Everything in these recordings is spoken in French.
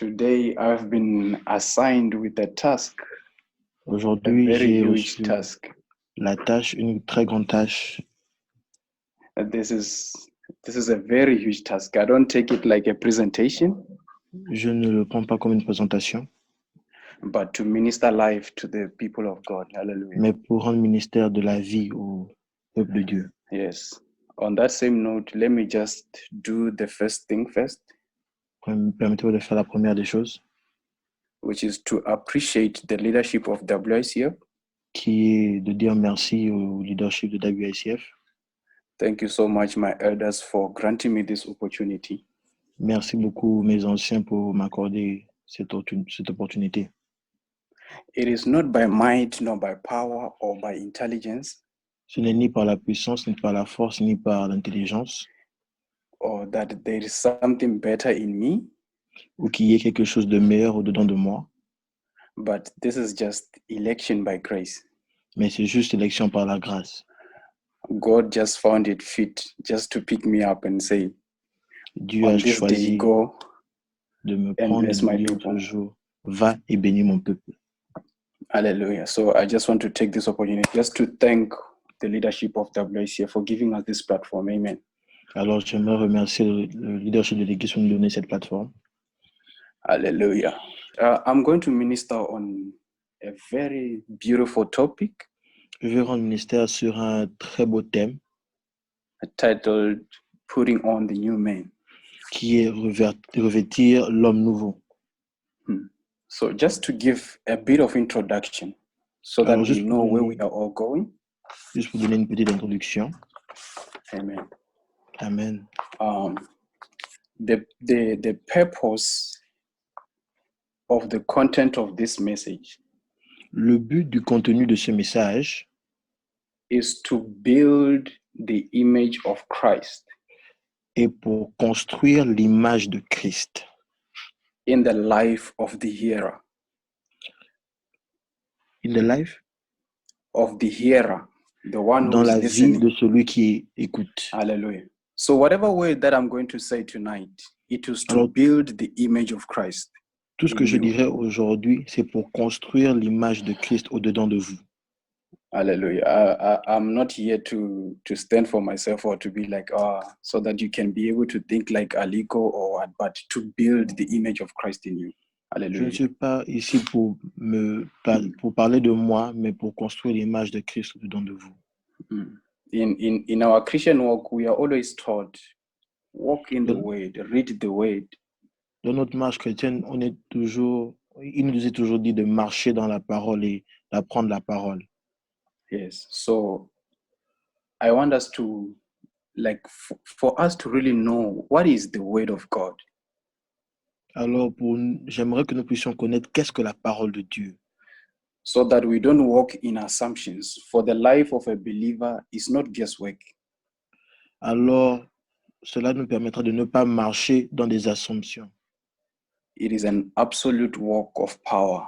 Today I've been assigned with a task, a Aujourd'hui, very j'ai huge reçu task. la tâche, une très grande tâche. This is a very huge task. I don't take it like a presentation, Je ne le prends pas comme une présentation, but to minister life to the people of God. Hallelujah. mais pour rendre ministère de la vie au peuple de Dieu. Yes. On that same note, let me just do the first thing first, Permettez-moi de faire la première des choses, which is to appreciate the leadership of WICF. qui est de dire merci au leadership de WICF. Thank you so much, my elders, for granting me this opportunity. Merci beaucoup, mes anciens, pour m'accorder cette opportunité. It is not by might, nor by power, or by intelligence, Ce n'est ni par la puissance, ni par la force, ni par l'intelligence, or that there is something better in me, ou qu'il y ait quelque chose de meilleur au-dedans de moi, but this is just election by grace. mais c'est juste élection par la grâce. God just found it fit just to pick me up and say, Dieu on a this day, choisi go de me and prendre et bless de me my dire people. ce jour, va et bénis mon peuple. Hallelujah. So I just want to take this opportunity just to thank the leadership of WICF for giving us this platform. Amen. Alors, j'aimerais remercier le leadership de l'Église pour nous donner cette plateforme. Hallelujah. I'm going to minister on a very beautiful topic Je vais rendre ministère sur un très beau thème titled Putting on the New Man. qui est revêtir l'homme nouveau. So just to give a bit of introduction so that Alors, we juste know pour where we donner, are all going. juste pour donner une petite introduction. Amen. Amen. The purpose of the content of this message Le but du contenu de ce message is to build the image of Christ est pour construire l'image de Christ in the life of the hearer, in the life, of the hearer, the one who dans is la vie listening. de celui qui écoute. Hallelujah. So whatever word that I'm going to say tonight, it is to Alors, build the image of Christ. tout ce que in je you. dirais aujourd'hui, c'est pour construire l'image de Christ au-dedans de vous. Hallelujah. I'm not here to stand for myself or to be like, so that you can be able to think like Aliko or what, but to build the image of Christ in you. Je ne Hallelujah. suis pas ici pour parler de moi, mais pour construire l'image de Christ au-dedans de vous. In our Christian walk, we are always taught, walk in the word, read the word. Dans notre marche chrétienne, il nous est toujours dit de marcher dans la parole et d'apprendre la parole. Yes. So I want us to, like, for us to really know what is the word of God. Alors, j'aimerais que nous puissions connaître qu'est-ce que la parole de Dieu. So that we don't walk in assumptions. For the life of a believer is not guesswork. Alors, cela nous permettra de ne pas marcher dans des assumptions. It is an absolute walk of power.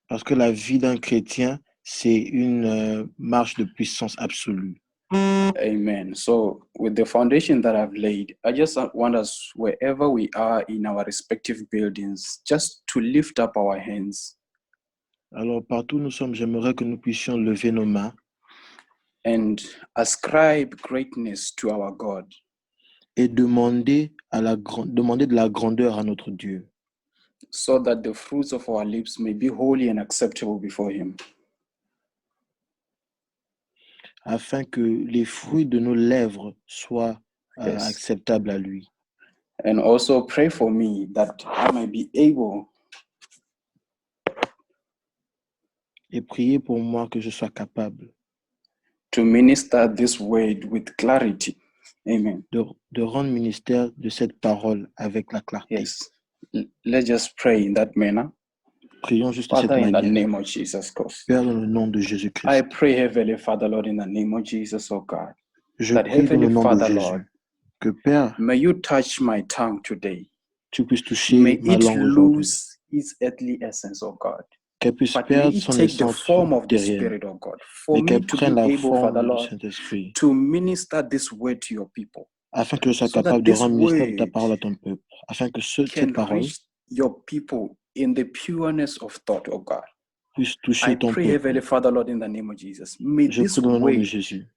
Parce que la vie d'un chrétien, c'est une marche de puissance absolue. Amen. So with the foundation that I've laid, I just want us, wherever we are in our respective buildings, just to lift up our hands. Alors, partout où nous sommes, j'aimerais que nous puissions lever nos mains and ascribe greatness to our God. Et demander de la grandeur à notre Dieu. So that the fruits of our lips may be holy and acceptable before him. Afin que les fruits de nos lèvres soient acceptables à lui. And also pray for me that I may be able. Et priez pour moi que je sois capable. To minister this word with clarity. Amen. De rendre ministère de cette parole avec la clarté. Yes. Let's just pray in that manner. Prions juste de cette Father, in manière. the name of Jesus Christ. Père, dans le nom de Jésus-Christ. I pray, Heavenly Father, Lord, in the name of Jesus, oh God. Je prie dans le nom de Jésus. Que Père, may you touch my tongue today. Tu puisses toucher ma langue aujourd'hui. Lose its earthly essence, oh God. Qu'elle puisse perdre son essence terrienne. For et qu'elle me to prenne be la able, forme Father du Lord, Saint-Esprit. to minister this word to your people. afin que je sois so that capable de this rendre ministère de ta word parole à ton peuple, afin que can cette parole reach your people in the pureness of thought, oh God. puisse I toucher ton pray, peuple. Heavenly Father, Lord, in the name of Jesus, may Je this prie dans le nom de word Jésus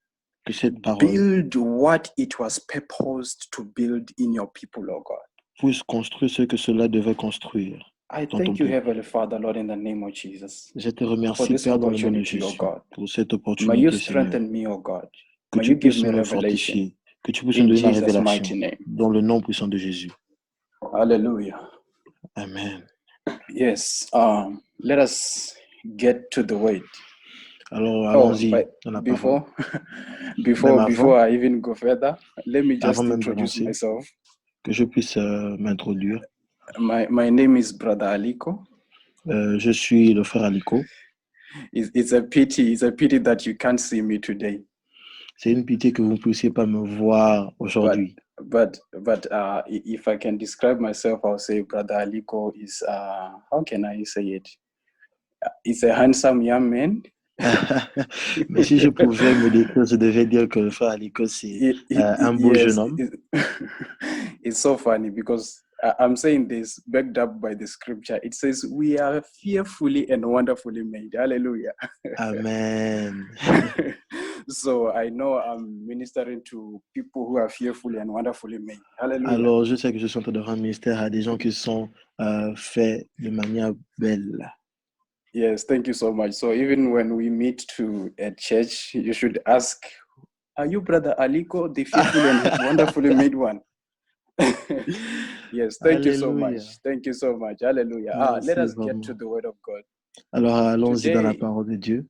que cette parole build what it was purposed to build in your people, oh God. puisse construire ce que cela devait construire I dans ton thank you, peuple. Heavenly Father, Lord, in the name of Jesus, Je te for remercie, this Père, dans le nom de opportunity, oh Jésus, God. pour cette May you opportunité, Seigneur. strengthen me, oh God. Que May tu you give puisses me me revelation. fortifier, que tu puisses me In donner la Jesus' révélation, mighty name. dans le nom puissant de Jésus. Hallelujah. Amen. Yes. Let us get to the word. Alors, Oh, allons-y but dans la parole. before I even go further, let me just Avant même introduce d'avancer, myself. que je puisse m'introduire. My name is Brother Aliko. Je suis le frère Aliko. It's a pity that you can't see me today. C'est une pitié que vous ne puissiez pas me voir aujourd'hui. But if I can describe myself, I'll say Brother Aliko is how can I say it? He's a handsome young man. Mais si je pouvais me décrire, je devais dire que le frère Aliko, c'est un beau jeune homme. It's so funny because I'm saying this backed up by the scripture. It says, we are fearfully and wonderfully made. Hallelujah. Amen. So I know I'm ministering to people who are fearfully and wonderfully made. Hallelujah. Alors, je sais que je suis en train de rendre ministère à des gens qui sont faits de manière belle. Yes, thank you so much. So even when we meet at church, you should ask, are you Brother Aliko, the fearfully and wonderfully made one? Yes, thank you so much. Thank you so much. Hallelujah. Let us get to the word of God. Alors, allons-y dans la parole de Dieu.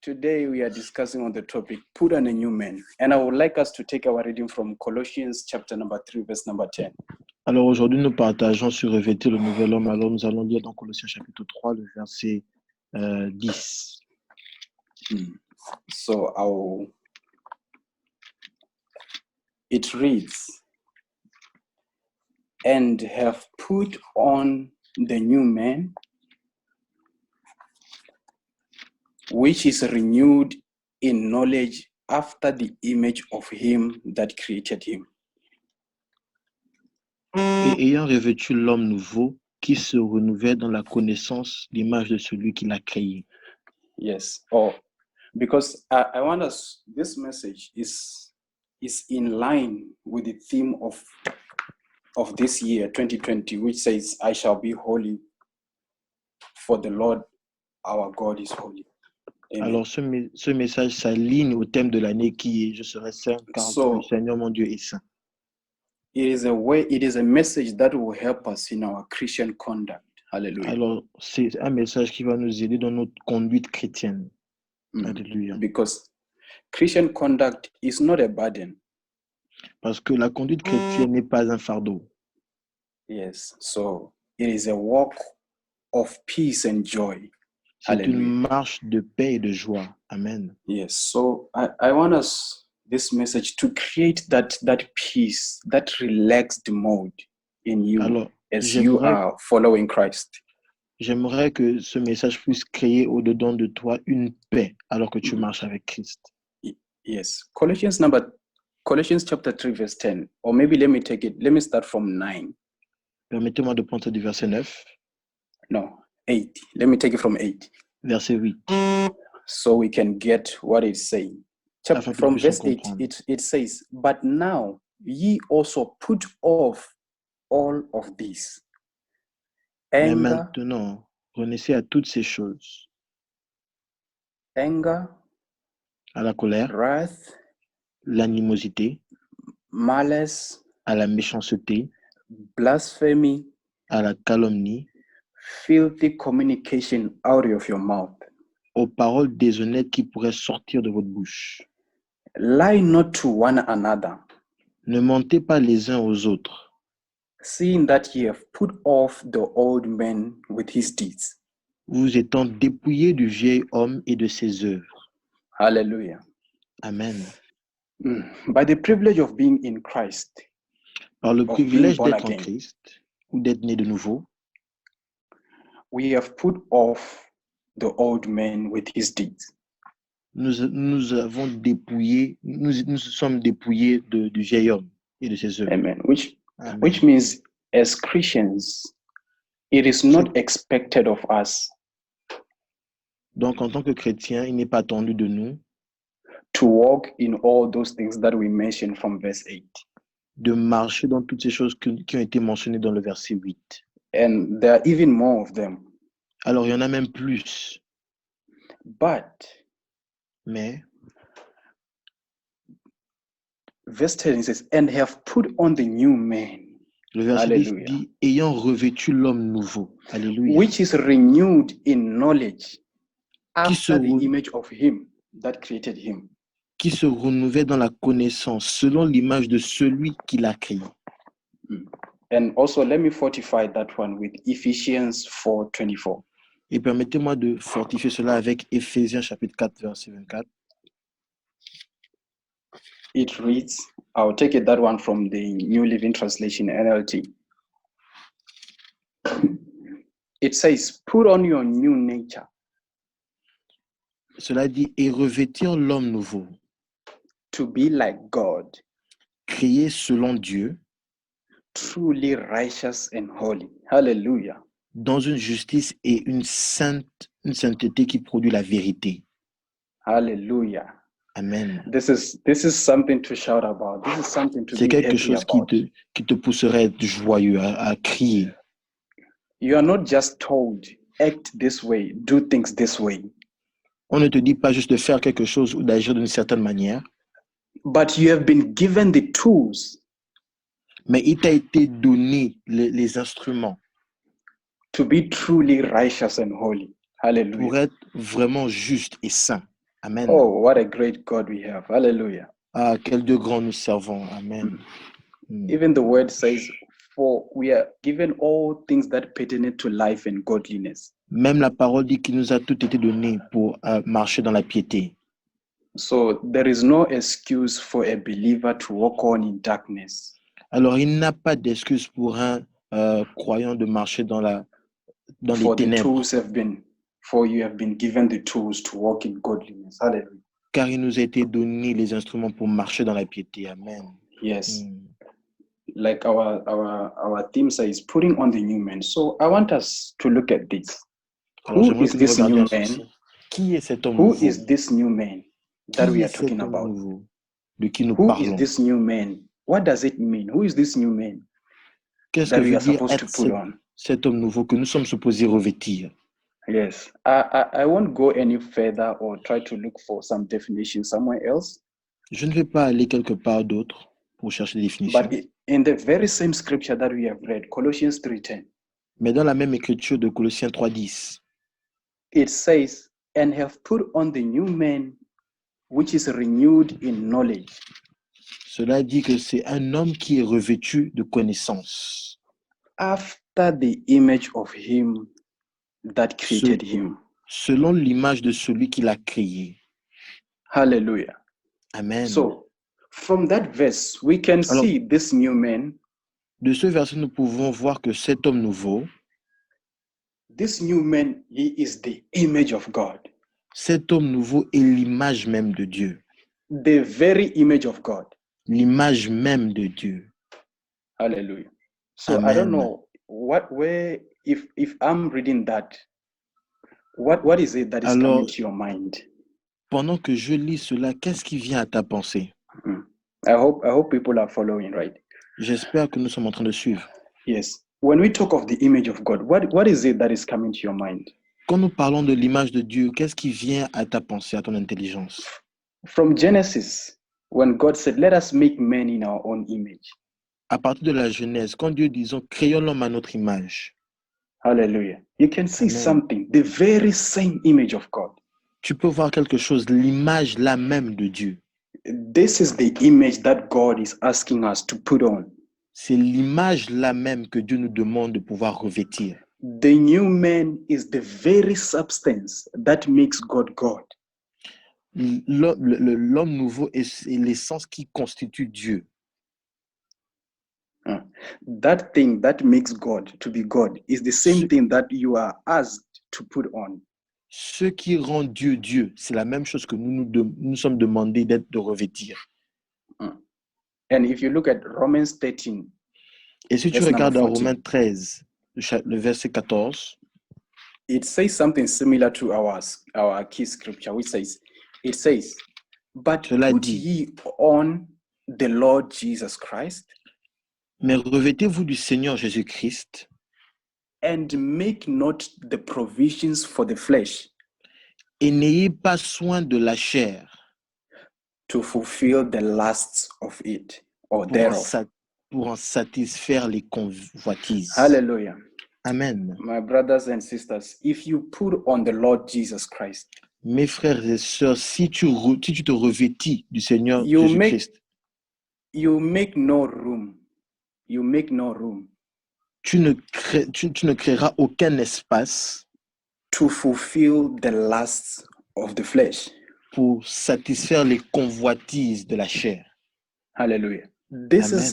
Today we are discussing on the topic, put on a new man. And I would like us to take our reading from Colossians chapter number 3, verse number 10. Alors aujourd'hui, nous partageons sur revêtir le nouvel homme. Alors nous allons lire dans Colossiens chapitre 3, le verset 10. So it reads, and have put on the new man, which is renewed in knowledge after the image of him that created him. Et ayant revêtu l'homme nouveau qui se renouvelle dans la connaissance l'image de celui qui l'a créé. Yes. Because I want us, this message is in line with the theme of this year 2020, which says, I shall be holy, for the Lord our God is holy. Amen. Alors ce message s'aligne au thème de l'année qui est je serai saint car le Seigneur mon Dieu est saint. It is a message that will help us in our Christian conduct. Hallelujah. Alors c'est un message qui va nous aider dans notre conduite chrétienne. Alléluia. Because Christian conduct is not a burden. Parce que la conduite chrétienne n'est pas un fardeau. Yes. So it is a walk of peace and joy. C'est une marche de paix et de joie. Amen. Yes. So I want us this message to create that peace, that relaxed mode in you. Alors, as you are following Christ. J'aimerais que ce message puisse créer au-dedans de toi une paix alors que tu marches avec Christ. Yes. Colossians chapter 3 verse 10. Or maybe let me start from 9. Permettez-moi de prendre du verset 9. No, 8. Let me take it from 8. Verset 8. So we can get what it's saying. From verse 8, it says, but now ye also put off all of this. Mais maintenant, renoncez à toutes ces choses. Anger, à la colère, wrath, l'animosité, malice, à la méchanceté, blasphemy, à la calomnie, filthy communication out of your mouth. Aux paroles déshonnêtes qui pourraient sortir de votre bouche. Lie not to one another. Ne mentez pas les uns aux autres. Seeing that ye have put off the old man with his deeds. Vous étant dépouillés du vieil homme et de ses œuvres. Hallelujah. Amen. By the privilege of being in Christ. Par le privilège d'être en Christ ou d'être né de nouveau. We have put off the old man with his deeds. Nous avons dépouillé, nous sommes dépouillés du vieil homme et de ses œuvres. Amen. Which Amen. means, as Christians, it is not expected of us Donc, en tant que chrétien, il n'est pas attendu de nous to walk in all those things that we mentioned from verse 8. de marcher dans toutes ces choses qui ont été mentionnées dans le verset 8. And there are even more of them. Alors, il y en a même plus. But Mais, verse 10 says, and have put on the new man, le verset 10 Hallelujah. dit, ayant revêtu l'homme nouveau. Alléluia. which is renewed in knowledge se after the re- image of him that created him. Qui se renouvelle dans la connaissance selon l'image de celui qui l'a créé. And also, let me fortify that one with Ephesians 4:24. Et permettez-moi de fortifier cela avec Éphésiens chapitre 4, verset 24. It reads, I'll take it that one from the New Living Translation, NLT. It says, put on your new nature Cela dit, et revêtir l'homme nouveau, to be like God, créé selon Dieu, truly righteous and holy. Hallelujah. dans une justice et une sainteté qui produit la vérité. Hallelujah. Amen. This is something to shout about. This is something to C'est be quelque happy chose about. qui te pousserait à être joyeux, à crier. You are not just told, act this way, do things this way, On ne te dit pas juste de faire quelque chose ou d'agir d'une certaine manière, but you have been given the tools mais il t'a été donné les instruments to be truly righteous and holy. pour Hallelujah. être vraiment juste et saint. Amen. Oh, what a great God we have. Hallelujah. Ah, quel Dieu grand nous servons. Amen. Even the word says, for we are given all things that pertain to life and godliness. Même la parole dit qu'il nous a tout été donné pour marcher dans la piété. So there is no excuse for a believer to walk on in darkness. Alors, il n'a pas d'excuse pour un croyant de marcher dans les ténèbres, For you have been given the tools to walk in godliness. Hallelujah. car il nous a été donné les instruments pour marcher dans la piété. Amen. Yes. Like our theme says, putting on the new man. So I want us to look at this. Alors, Who j'aimerais is que nous this new regardions man? ceci. Qui est cet homme Who nouveau? is this new man that Qui we est are cet talking homme about? nouveau de qui nous Who is parlons? this new man? What does it mean? Who is this new man Qu'est-ce that que we veut are dire supposed to être put on? cet homme nouveau que nous sommes supposés revêtir? Yes. I won't go any further or try to look for some definition somewhere else. Je ne vais pas aller quelque part d'autre pour chercher des définitions. But in the very same scripture that we have read, Colossians 3:10, Mais dans la même écriture de Colossiens 3:10, it says, and have put on the new man, which is renewed in knowledge. cela dit que c'est un homme qui est revêtu de connaissance, After the image of him that created him. selon l'image de celui qui l'a créé. Hallelujah. Amen. So, from that verse, we can Alors, see this new man. De ce verset, nous pouvons voir que cet homme nouveau, This new man, he is the image of God. cet homme nouveau est l'image même de Dieu. The very image of God. L'image même de Dieu. Hallelujah. So Amen. I don't know if I'm reading that, what is it that is Alors, coming to your mind? pendant que je lis cela, qu'est-ce qui vient à ta pensée? I hope people are following, right? J'espère que nous sommes en train de suivre. Yes. When we talk of the image of God, what is it that is coming to your mind? Quand nous parlons de l'image de Dieu, qu'est-ce qui vient à ta pensée, à ton intelligence? From Genesis, when God said, let us make man in our own image. À partir de la Genèse, quand Dieu disons, créons l'homme à notre image. Hallelujah. You can see Amen. something, the very same image of God. Tu peux voir quelque chose, l'image la même de Dieu. This is the image that God is asking us to put on. C'est l'image la même que Dieu nous demande de pouvoir revêtir. The new man is the very substance that makes God God. L'homme nouveau est l'essence qui constitue Dieu. That thing that makes God to be God is the same thing that you are asked to put on. Ce qui rend Dieu Dieu, c'est la même chose que nous sommes demandés de revêtir. And if you look at Romans 13, Et si tu verse number regardes dans 14, Romains 13, le verset 14, it says something similar to our key scripture, which says, but Cela put dit, ye on the Lord Jesus Christ, mais revêtez-vous du Seigneur Jésus-Christ and make not the provisions for the flesh et n'ayez pas soin de la chair to fulfill the lusts of it or pour en, thereof. pour en satisfaire les convoitises. Hallelujah. Amen. My brothers and sisters, if you put on the Lord Jesus Christ, Mes frères et sœurs, si tu te revêtis du Seigneur you Jésus-Christ, make no room. You make no room tu ne créeras aucun espace to fulfill the lusts of the flesh. pour satisfaire les convoitises de la chair. Hallelujah. This Amen.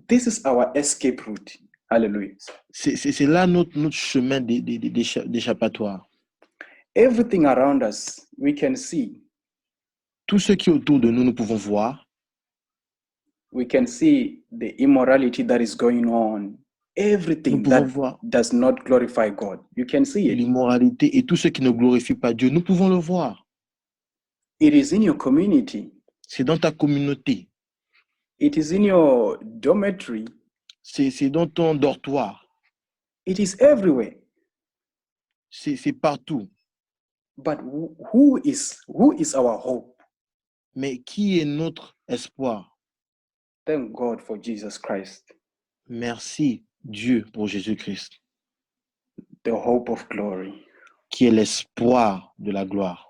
is our escape route. Hallelujah. C'est là notre chemin d'échappatoire. Everything around us, we can see. Tout ce qui est autour de nous, nous pouvons voir. We can see the immorality that is going on. Everything that does not glorify God. You can see it. L'immoralité et tout ce qui ne glorifie pas Dieu, nous pouvons le voir. It is in your community. C'est dans ta communauté. It is in your dormitory. C'est dans ton dortoir. It is everywhere. C'est partout. But who is our hope? Mais qui est notre espoir? Thank God for Jesus Christ. Merci Dieu pour Jésus-Christ. The hope of glory. Qui est l'espoir de la gloire.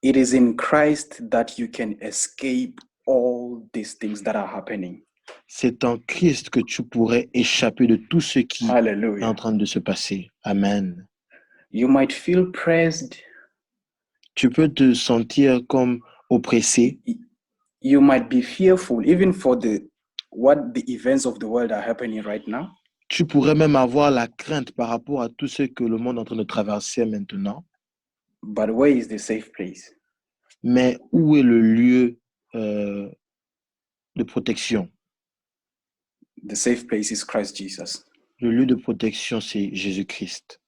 It is in Christ that you can escape all these things that are happening. C'est en Christ que tu pourrais échapper de tout ce qui Hallelujah. est en train de se passer. Amen. You might feel pressed. Tu peux te sentir comme oppressé. You might be fearful even for what the events of the world are happening right now. Tu pourrais même avoir la crainte par rapport à tout ce que le monde est en train de traverser maintenant. But where is the safe place? Mais où est le lieu de protection? The safe place is Christ Jesus. Le lieu de protection, c'est Jésus-Christ.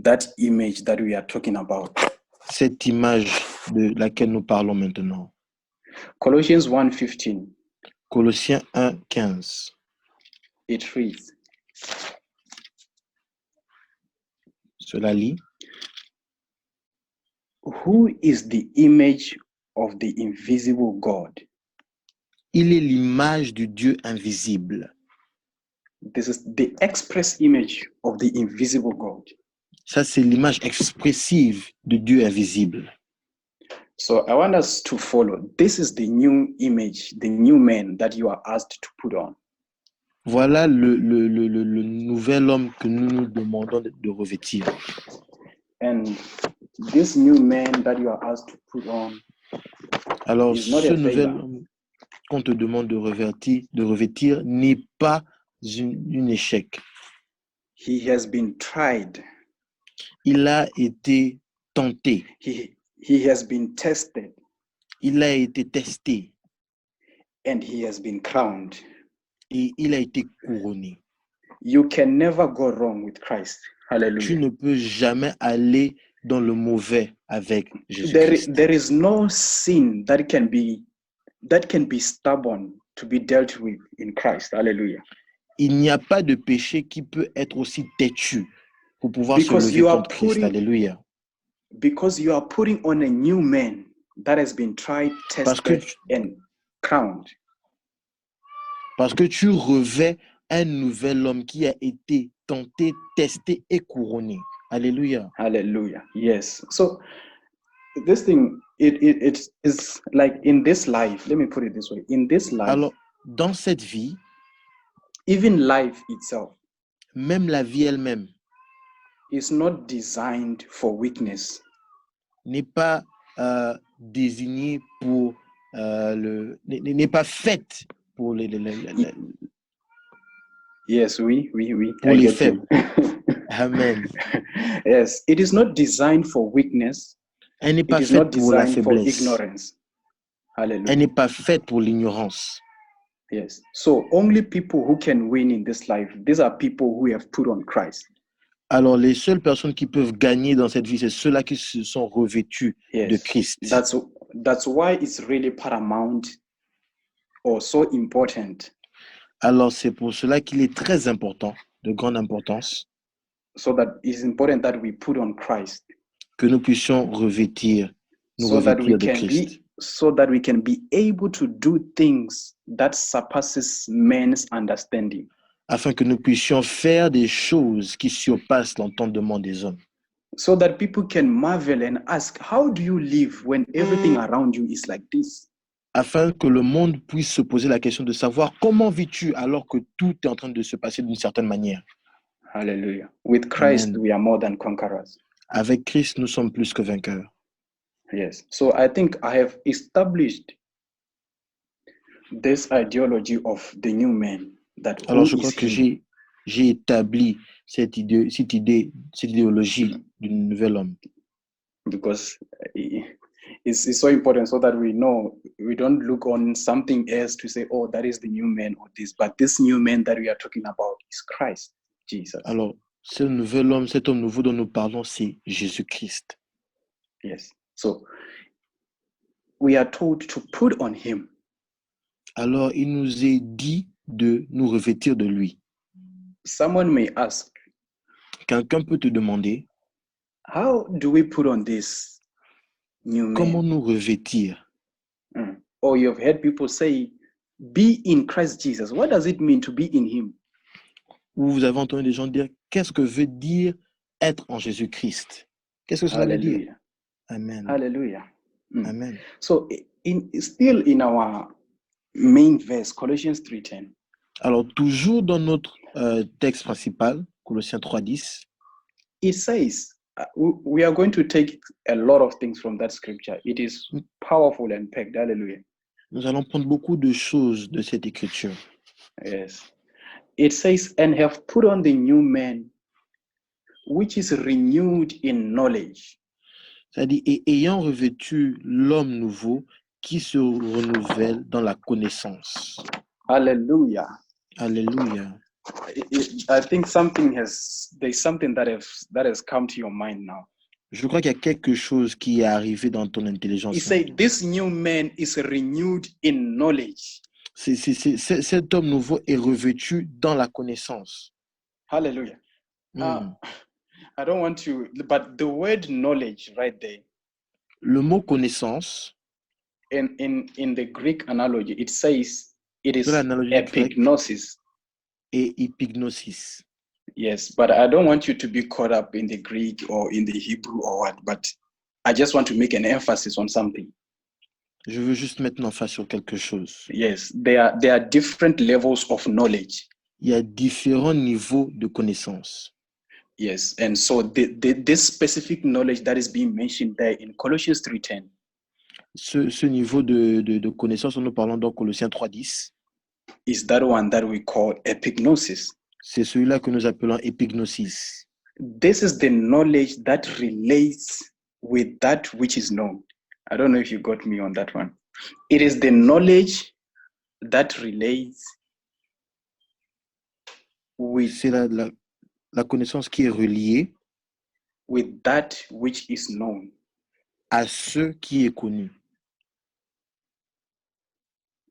That image that we are talking about. Cette image de laquelle nous parlons maintenant. Colossians 1:15. Colossiens 1:15. It reads. Cela lit. Who is the image of the invisible God? Il est l'image du Dieu invisible. This is the express image of the invisible God. Ça, c'est l'image expressive de Dieu invisible. So I want us to follow. This is the new image, the new man that you are asked to put on. Voilà le nouvel homme que nous nous demandons de revêtir. And this new man that you are asked to put on. Alors, ce nouvel homme qu'on te demande de revêtir n'est pas un échec. He has been tried. Il a été tenté. He has been tested. Il a été testé. And he has been crowned. Et il a été couronné. You can never go wrong with Christ. Hallelujah. Tu ne peux jamais aller dans le mauvais avec Jésus-Christ. There is no sin that can be stubborn to be dealt with in Christ. Hallelujah. Il n'y a pas de péché qui peut être aussi têtu pour pouvoir se lever contre Christ. Alléluia. Because you are putting on a new man that has been tried, tested, and crowned. Parce que tu revêts un nouvel homme qui a été tenté, testé et couronné. Alléluia. Hallelujah. Yes. So this thing, it is like in this life, let me put it this way. In this life, alors, dans cette vie, even life itself, même la vie elle-même, is not designed for weakness. N'est pas désignée pour n'est pas faite pour les Yes, oui. Pour les faibles. Amen. Yes, it is not designed for weakness. Elle n'est pas faite pour la faiblesse. For ignorance. Hallelujah. Elle n'est pas faite pour l'ignorance. Yes. So only people who can win in this life, these are people who have put on Christ. Alors, les seules personnes qui peuvent gagner dans cette vie, c'est ceux-là qui se sont revêtus de Yes. Christ. That's why it's really paramount or so important Alors, c'est pour cela qu'il est très important, de grande importance, so that it's important that we put on Christ que nous puissions nous so that we revêtir de can Christ, we can be able to do things that surpasses man's understanding. afin que nous puissions faire des choses qui surpassent l'entendement des hommes. So that people can marvel and ask, how do you live when everything around you is like this? Afin que le monde puisse se poser la question de savoir comment vis-tu alors que tout est en train de se passer d'une certaine manière. Hallelujah. With Christ, Amen. we are more than conquerors. Avec Christ, nous sommes plus que vainqueurs. Yes. So I think I have established this ideology of the new man. That Alors, who je crois is que he? j'ai établi cette idéologie du nouvel homme. Because it's so important so that we know we don't look on something else to say, oh, that is the new man or this. But this new man that we are talking about is Christ, Jesus. Alors, ce nouvel homme, cet homme nouveau dont nous parlons, c'est Jésus-Christ. Yes. So we are told to put on him. Alors, il nous est dit de nous revêtir de lui. Someone may ask, Quelqu'un peut te demander, how do we put on this new comment man? nous revêtir? Or you've heard people say, be in Christ Jesus. What does it mean to be in him? Ou vous avez entendu des gens dire, qu'est-ce que veut dire être en Jésus-Christ? Qu'est-ce que cela veut dire? Amen. Hallelujah. Amen. So still in our main verse, Colossians 3:10. Alors, toujours dans notre texte principal, Colossiens 3:10, it says, we are going to take a lot of things from that scripture. It is powerful and packed. Hallelujah. nous allons prendre beaucoup de choses de cette écriture. Yes. It says, and have put on the new man, which is renewed in knowledge. C'est-à-dire, et ayant revêtu l'homme nouveau qui se renouvelle dans la connaissance. Hallelujah. Alléluia. I think there's something that has come to your mind now. Je crois qu'il y a quelque chose qui est arrivé dans ton intelligence. He said, this new man is renewed in knowledge. Cet homme nouveau est revêtu dans la connaissance. Hallelujah. I don't want to, but the word knowledge right there. Le mot connaissance. In the Greek analogy, it says it is epignosis. Et epignosis. Yes, but I don't want you to be caught up in the Greek or in the Hebrew or what, but I just want to make an emphasis on something. Je veux juste mettre une emphase sur quelque chose. Yes, there are different levels of knowledge. Il y a différents niveaux de connaissance. Yes, and so this specific knowledge that is being mentioned there in Colossians 3:10. Ce niveau de connaissance dont nous parlons dans Colossiens 3:10. Is that one that we call epignosis. C'est celui-là que nous appelons epignosis. This is the knowledge that relates with that which is known. I don't know if you got me on that one. It is the knowledge that relates with. C'est la connaissance qui est reliée with that which is known. À ce qui est connu.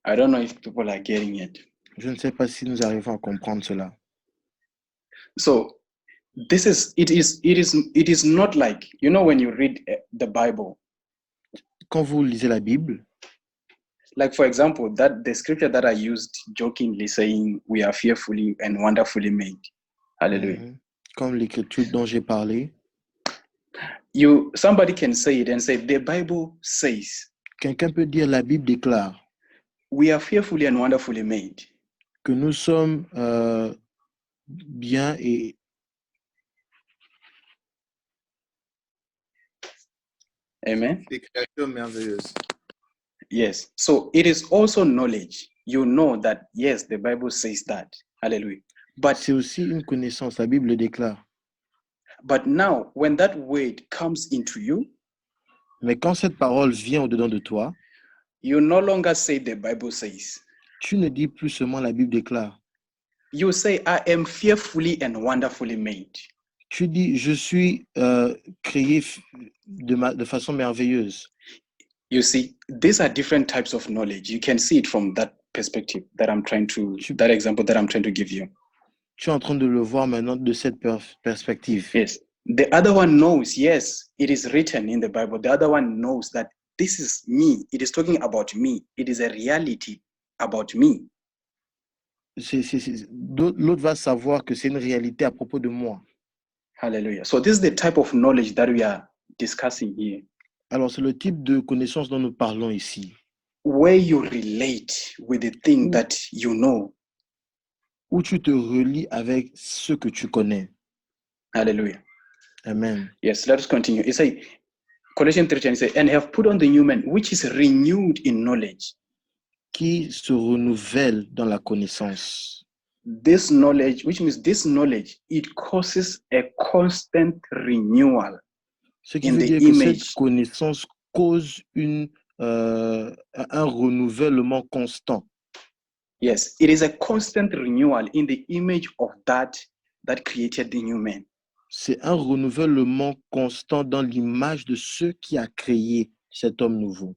I don't know if people are getting it. Je ne sais pas si nous arrivons à comprendre cela. So it is not like, you know, when you read the Bible. Quand vous lisez la Bible. Like, for example, the scripture that I used jokingly saying we are fearfully and wonderfully made. Hallelujah. Comme l'écriture dont j'ai parlé. Somebody can say it and say the Bible says. Quelqu'un peut dire la Bible déclare. We are fearfully and wonderfully made. Que nous sommes bien et Amen. Des créatures merveilleuses. Yes. So it is also knowledge. You know that yes, the Bible says that. Hallelujah. But c'est aussi une connaissance. La Bible le déclare. But now, when that word comes into you, mais quand cette parole vient au-dedans de toi, you no longer say the Bible says. Tu ne dis plus seulement la Bible déclare. You say, I am fearfully and wonderfully made. Tu dis, je suis créé de façon merveilleuse. You see, these are different types of knowledge. You can see it from that perspective that that example that I'm trying to give you. Tu es en train de le voir maintenant de cette perspective. Yes. The other one knows, yes, it is written in the Bible. The other one knows that this is me. It is talking about me. It is a reality about me. L'autre va savoir que c'est une réalité à propos de moi. Hallelujah. So this is the type of knowledge that we are discussing here. Alors, c'est le type de connaissance dont nous parlons ici. Where you relate with the thing that you know. Où tu te relis avec ce que tu connais. Hallelujah. Amen. Yes, let us continue. It says, Colossians 3:10 says, and have put on the new man, which is renewed in knowledge. Qui se renouvelle dans la connaissance. This knowledge, which means this knowledge, it causes a constant renewal. Ce qui veut dire que cette connaissance cause un renouvellement constant. Yes, it is a constant renewal in the image of that created the new man. C'est un renouvellement constant dans l'image de ce qui a créé cet homme nouveau.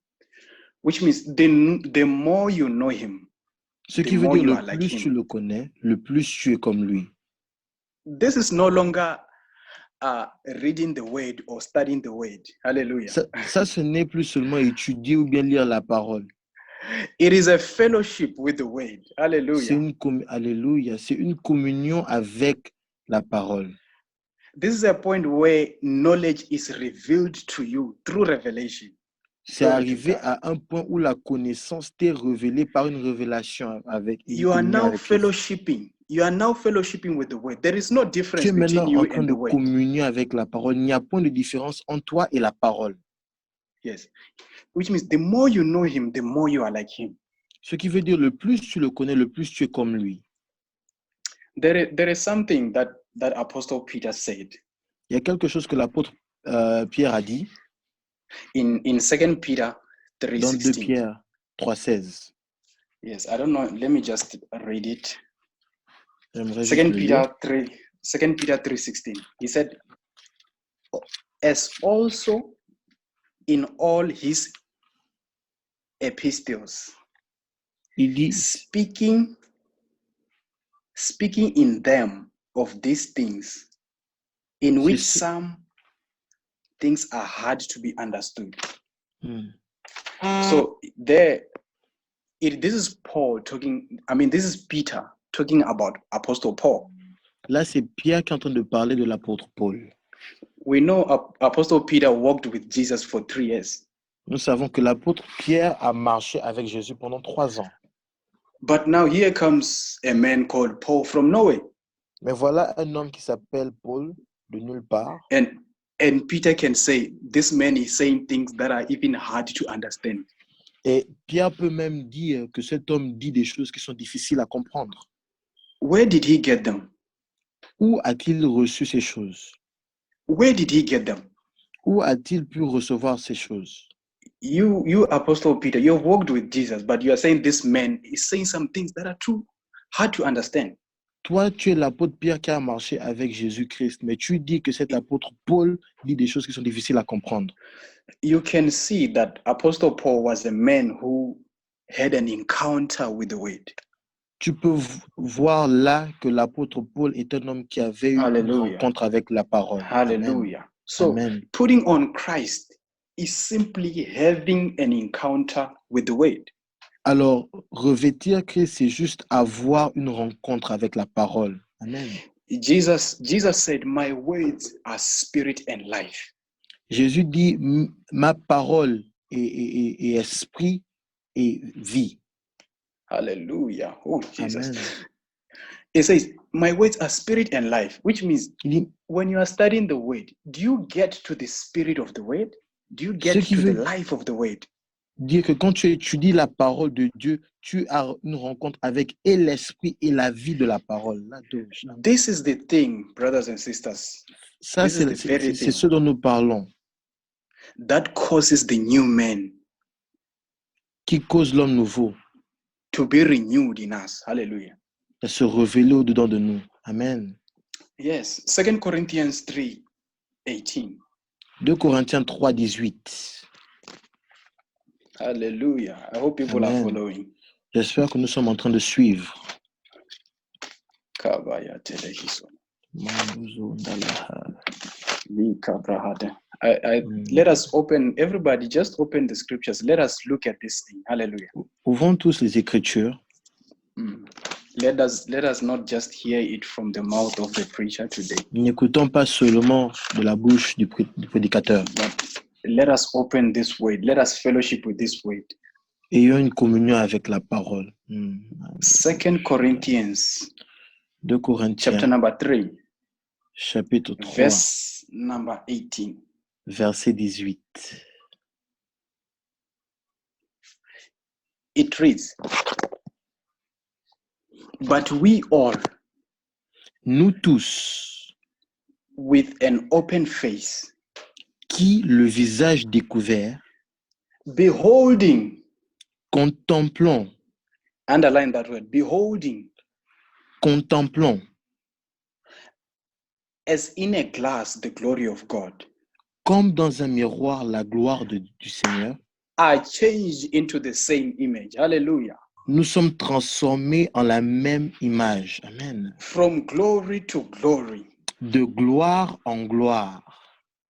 Which means the more you know him, ce qui veut dire le plus tu le connais, le plus tu es comme lui. This is no longer reading the word or studying the word. Hallelujah. Ça, ce n'est plus seulement étudier ou bien lire la parole. It is a fellowship with the word. Hallelujah. Alléluia. C'est une communion avec la parole. This is a point where knowledge is revealed to you through revelation. C'est arrivé à un point où la connaissance t'est révélée par une révélation avec. You are now fellowshipping. You are now fellowshipping with the word. There is no difference between you and the word. Tu es maintenant en train de communier avec la parole. Il n'y a point de différence entre toi et la parole. Yes. Which means the more you know him, the more you are like him. Ce qui veut dire le plus tu le connais, le plus tu es comme lui. There is something that Apostle Peter said. Il y a quelque chose que l'apôtre Pierre a dit. In 2 Peter 3:16. Dans 2 Pierre 3:16. Yes, I don't know. Let me just read it. 2 Peter 3:16. He said, as also in all his epistles, il dit, speaking in them of these things, in which some things are hard to be understood. So this is Paul talking. I mean, this is Peter talking about Apostle Paul. Là, c'est Pierre qui est en train de parler de l'apôtre Paul. We know Apostle Peter walked with Jesus for 3 years. Nous savons que l'apôtre Pierre a marché avec Jésus pendant 3 ans. But now here comes a man called Paul from Norway. Mais voilà un homme qui s'appelle Paul de nulle part. And Peter can say, this man is saying things that are even hard to understand. Et Pierre peut même dire que cet homme dit des choses qui sont difficiles à comprendre. Where did he get them? Où a-t-il reçu ces choses? Where did he get them? Où a-t-il pu recevoir ces choses? You Apostle Peter, you have walked with Jesus, but you are saying this man is saying some things that are too hard to understand. Toi, tu es l'apôtre Pierre qui a marché avec Jésus-Christ, mais tu dis que cet apôtre Paul dit des choses qui sont difficiles à comprendre. You can see that Apostle Paul was a man who had an encounter with the word. Tu peux voir là que l'apôtre Paul est un homme qui avait eu une rencontre avec la parole. Hallelujah. Amen. So, Amen. Putting on Christ is simply having an encounter with the word. Alors, revêtir Christ, c'est juste avoir une rencontre avec la parole. Amen. Jesus said, my words are spirit and life. Jésus dit, ma parole est esprit et vie. Hallelujah. Oh, Jesus. Amen. It says, my words are spirit and life, which means when you are studying the word, do you get to the spirit of the word? Do you get to the life of the word? Dire que quand tu étudies la parole de Dieu, tu as une rencontre avec et l'esprit et la vie de la parole. This is the thing, brothers and sisters. Ça, c'est ce dont nous parlons. That causes the new man. Qui cause l'homme nouveau. to be renewed in us. Hallelujah. à se révéler au-dedans de nous. Amen. Yes. 2 Corinthians 3:18. 2 Corinthiens 3, 18. Hallelujah. I hope people are Amen. following. J'espère que nous sommes en train de suivre. Kabaya telehiso. Manduzo ndalaha. Li kabrahada. Let us open, everybody just open the scriptures. Let us look at this thing. Hallelujah. Ouvrons tous les Écritures. Let us not just hear it from the mouth of the preacher today. N'écoutons pas seulement de la bouche du prédicateur. But let us open this word. Let us fellowship with this word. Ayons une communion avec la parole. 2 Corinthians 2 Corinthiens, chapter number 3, chapitre 3, verse number 18. verset 18. It reads, but we all, Nous tous, with an open face, qui, le visage découvert, beholding, contemplons, underline that word, beholding, contemplons, as in a glass the glory of God, comme dans un miroir la gloire du Seigneur, are changed into the same image. Hallelujah. nous sommes transformés en la même image. Amen. From glory to glory, De gloire en gloire,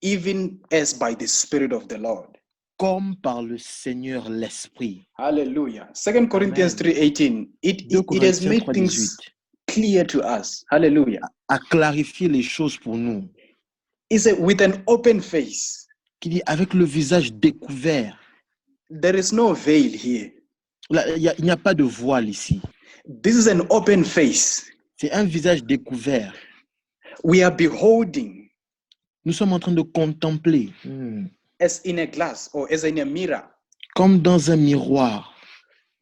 even as by the Spirit of the Lord. comme par le Seigneur l'Esprit. Hallelujah. 2 Corinthians 3:18. It 2 has Corinthiens made 3, things 18. clear to us. Hallelujah. A clarifié les choses pour nous. It's with an open face. Qui dit avec le visage découvert. There is no veil here. Là, il n'y a pas de voile ici. This is an open face. C'est un visage découvert. We are beholding. Nous sommes en train de contempler. As in a glass or as in a mirror. Comme dans un miroir.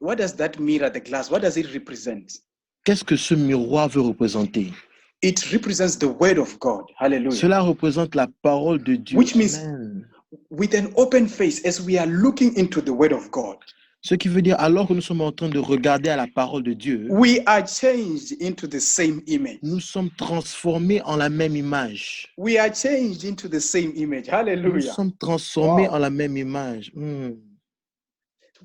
What does that mirror, the glass, what does it represent? Qu'est-ce que ce miroir veut représenter? It represents the word of God. Hallelujah. Cela représente la parole de Dieu. Which means Amen. with an open face, as we are looking into the word of God, Ce qui veut dire, alors que nous sommes en train de regarder à la parole de Dieu, we are changed into the same image. nous sommes transformés en la même image. We are changed into the same image. Nous Hallelujah. sommes transformés Wow. en la même image.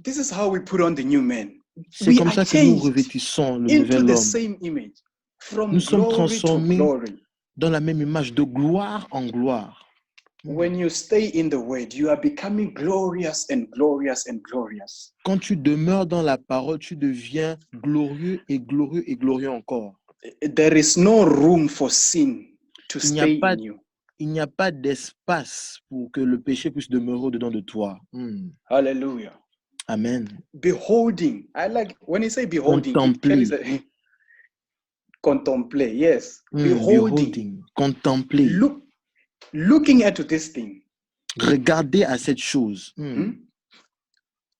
This is how we put on the new man. C'est We comme are ça que nous changed revêtissons le into nouvel the homme. same image. From Nous sommes glory to transformés glory. dans la même image, de gloire en gloire. When you stay in the word, you are becoming glorious and glorious and glorious. Quand tu demeures dans la parole, tu deviens glorieux et glorieux et glorieux encore. There is no room for sin to Il n'y a stay pas in you. Il n'y a pas d'espace pour que le péché puisse demeurer au-dedans de toi. Hallelujah. Amen. Beholding. I like when you say beholding, it Contempler. carries a contempler. Yes. Beholding. Contempler. Looking at this thing. Regarder à cette chose.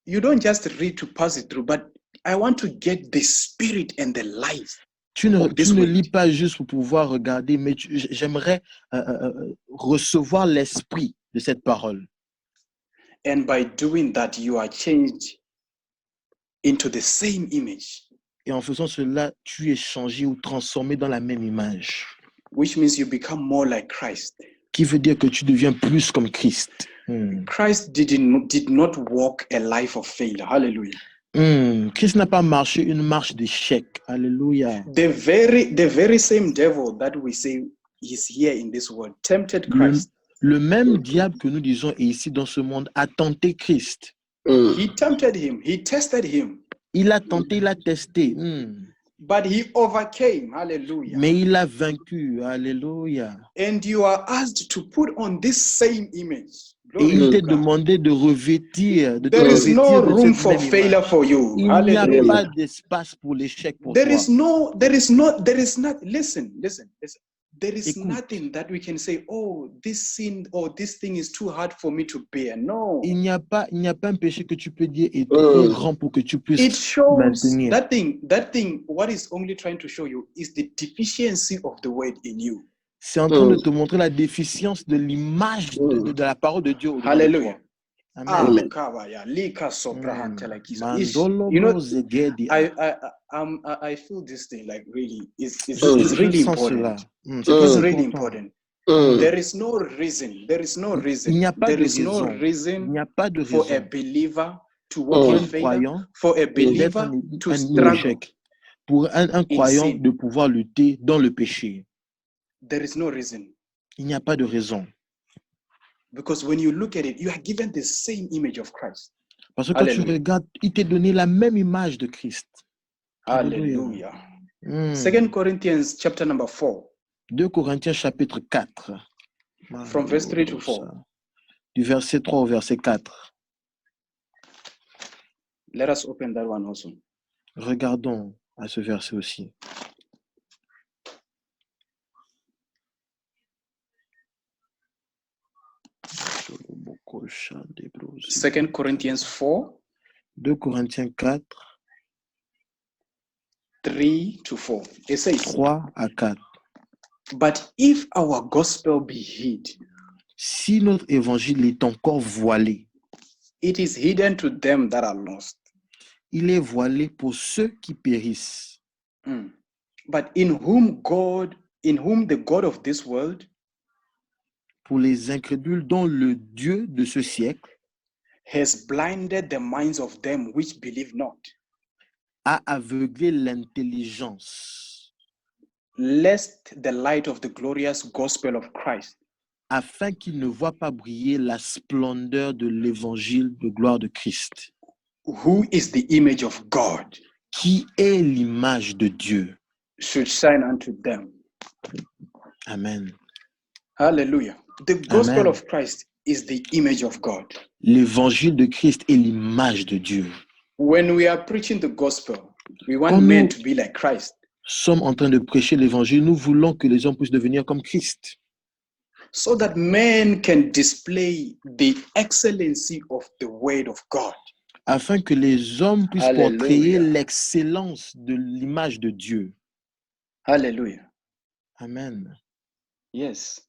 You don't just read to pass it through, but I want to get the spirit and the life. Tu ne lis pas juste pour pouvoir regarder, mais j'aimerais recevoir l'esprit de cette parole. And by doing that, you are changed into the same image. Et en faisant cela, tu es changé ou transformé dans la même image. Which means you become more like Christ. Qui veut dire que tu deviens plus comme Christ. Christ did not walk a life of failure. Hallelujah. Christ n'a pas marché une marche d'échec. Alléluia. The very same devil that we say is here in this world tempted Christ. Le même diable que nous disons est ici dans ce monde a tenté Christ. He tempted him. He tested him. Il a tenté, il a testé. But he overcame. Hallelujah. Mais il a vaincu. Alléluia. And you are asked to put on this same image. Et il t'est demandé de revêtir. There is no room for failure for you. Il n'y a pas d'espace pour l'échec pour toi. There is not. Listen. There is nothing that we can say, oh, this sin or this thing is too hard for me to bear. No. Il n'y a pas un péché que tu peux dire est trop grand pour que tu puisses It shows maintenir. that thing, what is only trying to show you is the deficiency of the word in you. C'est en train de te montrer la déficience de l'image de la parole de Dieu. Hallelujah. Amen. Amen. Kabaya, Lika Sobrahantelekisa. Mandolo You know, Bozegedi. I feel this thing like really it's Je really sens important. cela. C'est très It's really important. important. Mm. There is no reason. There is no Il reason. n'y a pas There de is no raison. Il reason n'y a pas de for a raison believer to pour walk in un failure, croyant for a d'être believer to struggle échec, pour un in croyant sin. de pouvoir lutter dans le péché. There is no reason. Il n'y a pas de raison. Because when you look at it, you are given the same image of Christ. Parce que quand tu Alléluia. regardes, il t'est donné la même image de Christ. Hallelujah. Mm. 2 Corinthians chapter number 4, 2 Corinthiens chapitre 4. from verse 3 to 4. Du verset 3 au verset 4. Let us open that one also. Regardons à ce verset aussi. Second Corinthians 4, 2 Corinthiens 4, 3 to 4. It says, 3 à 4. but if our gospel be hid, Si notre évangile est encore voilé, it is hidden to them that are lost. il est voilé pour ceux qui périssent. Mm. But in whom the God of this world Pour les incrédules dont le Dieu de ce siècle has blinded the minds of them which believe not, a aveuglé l'intelligence, lest the light of the glorious gospel of Christ, afin qu'ils ne voient pas briller la splendeur de l'évangile de gloire de Christ, who is the image of God, qui est l'image de Dieu. should shine unto them. Amen. Hallelujah. The gospel Amen. of Christ is the image of God. L'évangile de Christ est l'image de Dieu. When we are preaching the gospel, we want Quand men nous to be like Christ, sommes en train de prêcher l'évangile, nous voulons que les hommes puissent devenir comme Christ, so that men can display the excellency of the word of God. afin que les hommes puissent Alléluia. portrayer l'excellence de l'image de Dieu. Hallelujah. Amen. Yes.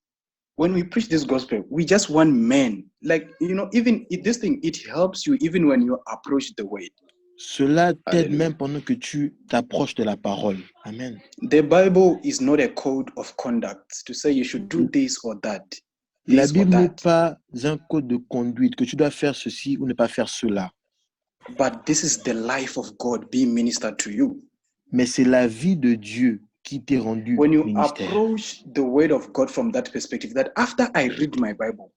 When we preach this gospel, we just want men. Like, even this thing, it helps you even when you approach the word. Cela t'aide Alléluia. même pendant que tu t'approches de la parole. Amen. The Bible is not a code of conduct to say you should do this or that. La This or Bible n'est that. pas un code de conduite que tu dois faire ceci ou ne pas faire cela. But this is the life of God being ministered to you. Mais c'est la vie de Dieu qui t'est rendue When you ministère. approach the word of God from that perspective, that after I read my Bible,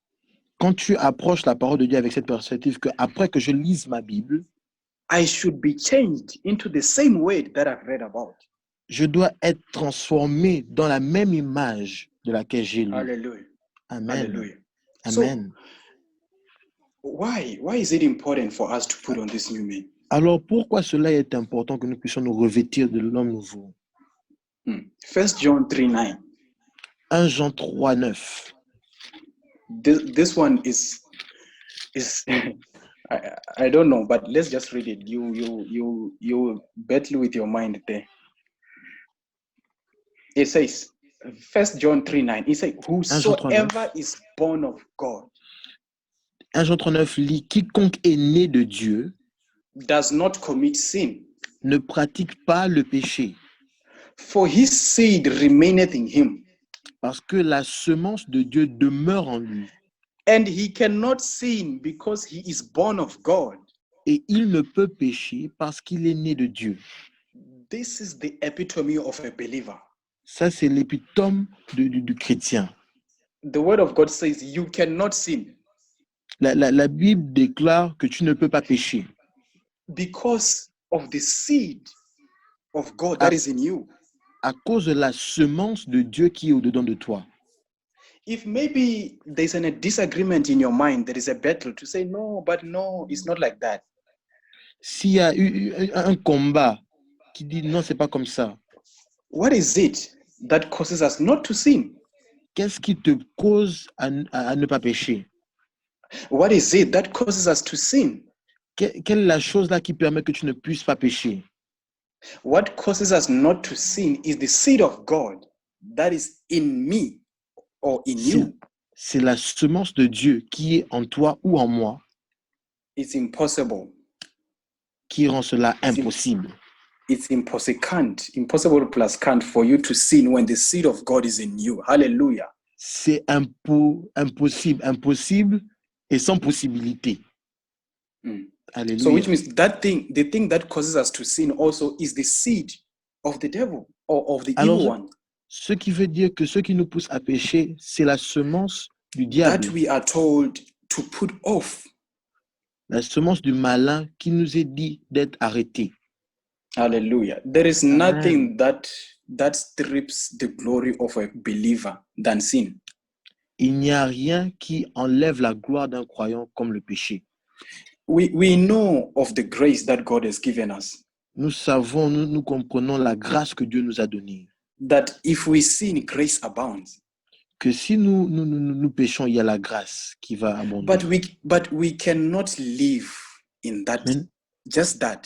Quand tu approches la parole de Dieu avec cette perspective que après que je lise ma Bible, I should be changed into the same word that I've read about. je dois être transformé dans la même image de laquelle j'ai lu. Hallelujah. Amen. Hallelujah. So Amen. why is it important for us to put on this new man? Alors pourquoi cela est important que nous puissions nous revêtir de l'homme nouveau? 1 John 3:9. 1 Jean 3, 9. This one is I don't know, but let's just read it. You battle with your mind there. It says, 1 John 3:9. It says, whosoever is born of God 1 Jean 3, 9 lit, quiconque est né de Dieu does not commit sin, ne pratique pas le péché, for his seed remaineth in him, parce que la semence de Dieu demeure en lui. and he cannot sin because he is born of God. Et il ne peut pécher parce qu'il est né de Dieu. This is the epitome of a believer. Ça, c'est l'épitome du chrétien. The word of God says you cannot sin La Bible déclare que tu ne peux pas pécher because of the seed of God that is in you. à cause de la semence de Dieu qui est au-dedans de toi. If maybe there's a disagreement in your mind, there is a battle to say, no, it's not like that. S'il y a eu un combat qui dit non, c'est pas comme ça, What is it that causes us not to sin? qu'est-ce qui te cause à ne pas pécher? What is it that causes us to sin? Quelle est la chose là qui permet que tu ne puisses pas pécher? What causes us not to sin is the seed of God that is in me or in you. C'est la semence de Dieu qui est en toi ou en moi. it's impossible. Qui rend cela impossible? It's impossible plus can't for you to sin when the seed of God is in you. Hallelujah. C'est impossible et sans possibilité. Alléluia. So which means the thing that causes us to sin also is the seed of the devil or of the evil one. Ce qui veut dire que ce qui nous pousse à pécher, c'est la semence du diable. That we are told to put off. La semence du malin qui nous est dit d'être arrêté. Hallelujah. There is nothing that strips the glory of a believer than sin. Il n'y a rien qui enlève la gloire d'un croyant comme le péché. We know of the grace that God has given us. Nous savons, nous comprenons la grâce que Dieu nous a donnée. That if we sin, grace abounds. Que si nous péchons, il y a la grâce qui va abonder. But we cannot live in that, just that.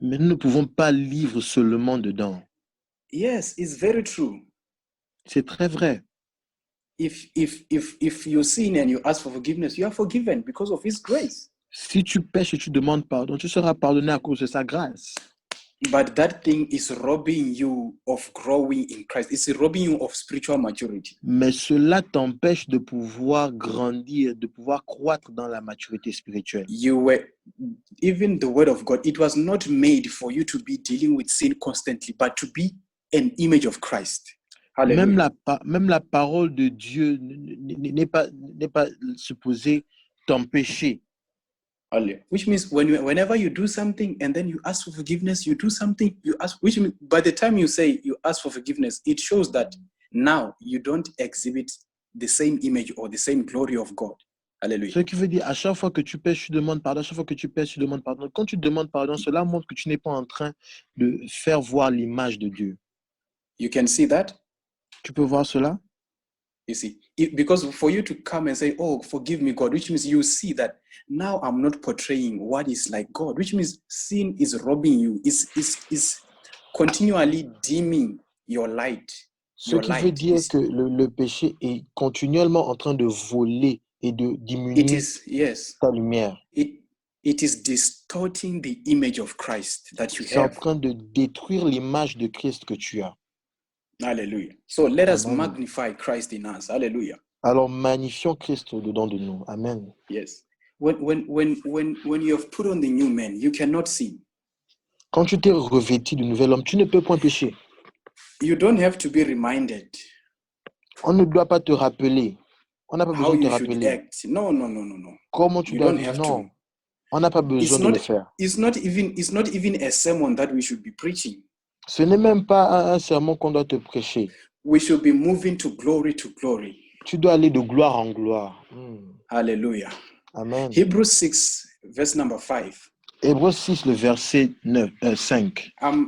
Mais nous ne pouvons pas vivre seulement dedans. Yes, it's very true. C'est très vrai. If you sin and you ask for forgiveness, you are forgiven because of His grace. Si tu pèches et tu demandes pardon, tu seras pardonné à cause de sa grâce. But that thing is robbing you of growing in Christ. It's robbing you of spiritual maturity. Mais cela t'empêche de pouvoir grandir, de pouvoir croître dans la maturité spirituelle. Even the word of God, it was not made for you to be dealing with sin constantly, but to be an image of Christ. Même la parole de Dieu n'est pas supposée t'empêcher. Which means whenever you do something and then you ask for forgiveness, you do something, you ask, which means by the time you say you ask for forgiveness, it shows that now you don't exhibit the same image or the same glory of God. Hallelujah. Ce qui veut dire, à chaque fois que tu pèches, tu demandes pardon. À chaque fois que tu pèches, tu demandes pardon. Quand tu demandes pardon, cela montre que tu n'es pas en train de faire voir l'image de Dieu. You can see that? Tu peux voir cela? You see, because for you to come and say, oh, forgive me, God, which means you see that now I'm not portraying what is like God, which means sin is robbing you, is continually dimming your light. Ce qui veut dire que le péché est continuellement en train de voler et de diminuer ta lumière. It is distorting the image of Christ that you have. C'est en train de détruire l'image de Christ que tu as. Hallelujah. So let us magnify Christ in us. Hallelujah. Alors magnifions Christ au-dedans de nous. Amen. Yes. When you have put on the new man, you cannot sin. Quand tu t'es revêtu du nouvel homme, tu ne peux point pécher. You don't have to be reminded. On ne doit pas te rappeler. On n'a pas besoin de te rappeler. No. Comment tu dois vivre? Non. On n'a pas besoin de le faire. It's not even a sermon that we should be preaching. Ce n'est même pas un sermon qu'on doit te prêcher. We should be moving to glory to glory. Tu dois aller de gloire en gloire. Hallelujah. Amen. Hebrews 6, verse number 5. Hébreux 6, le verset 5. I'm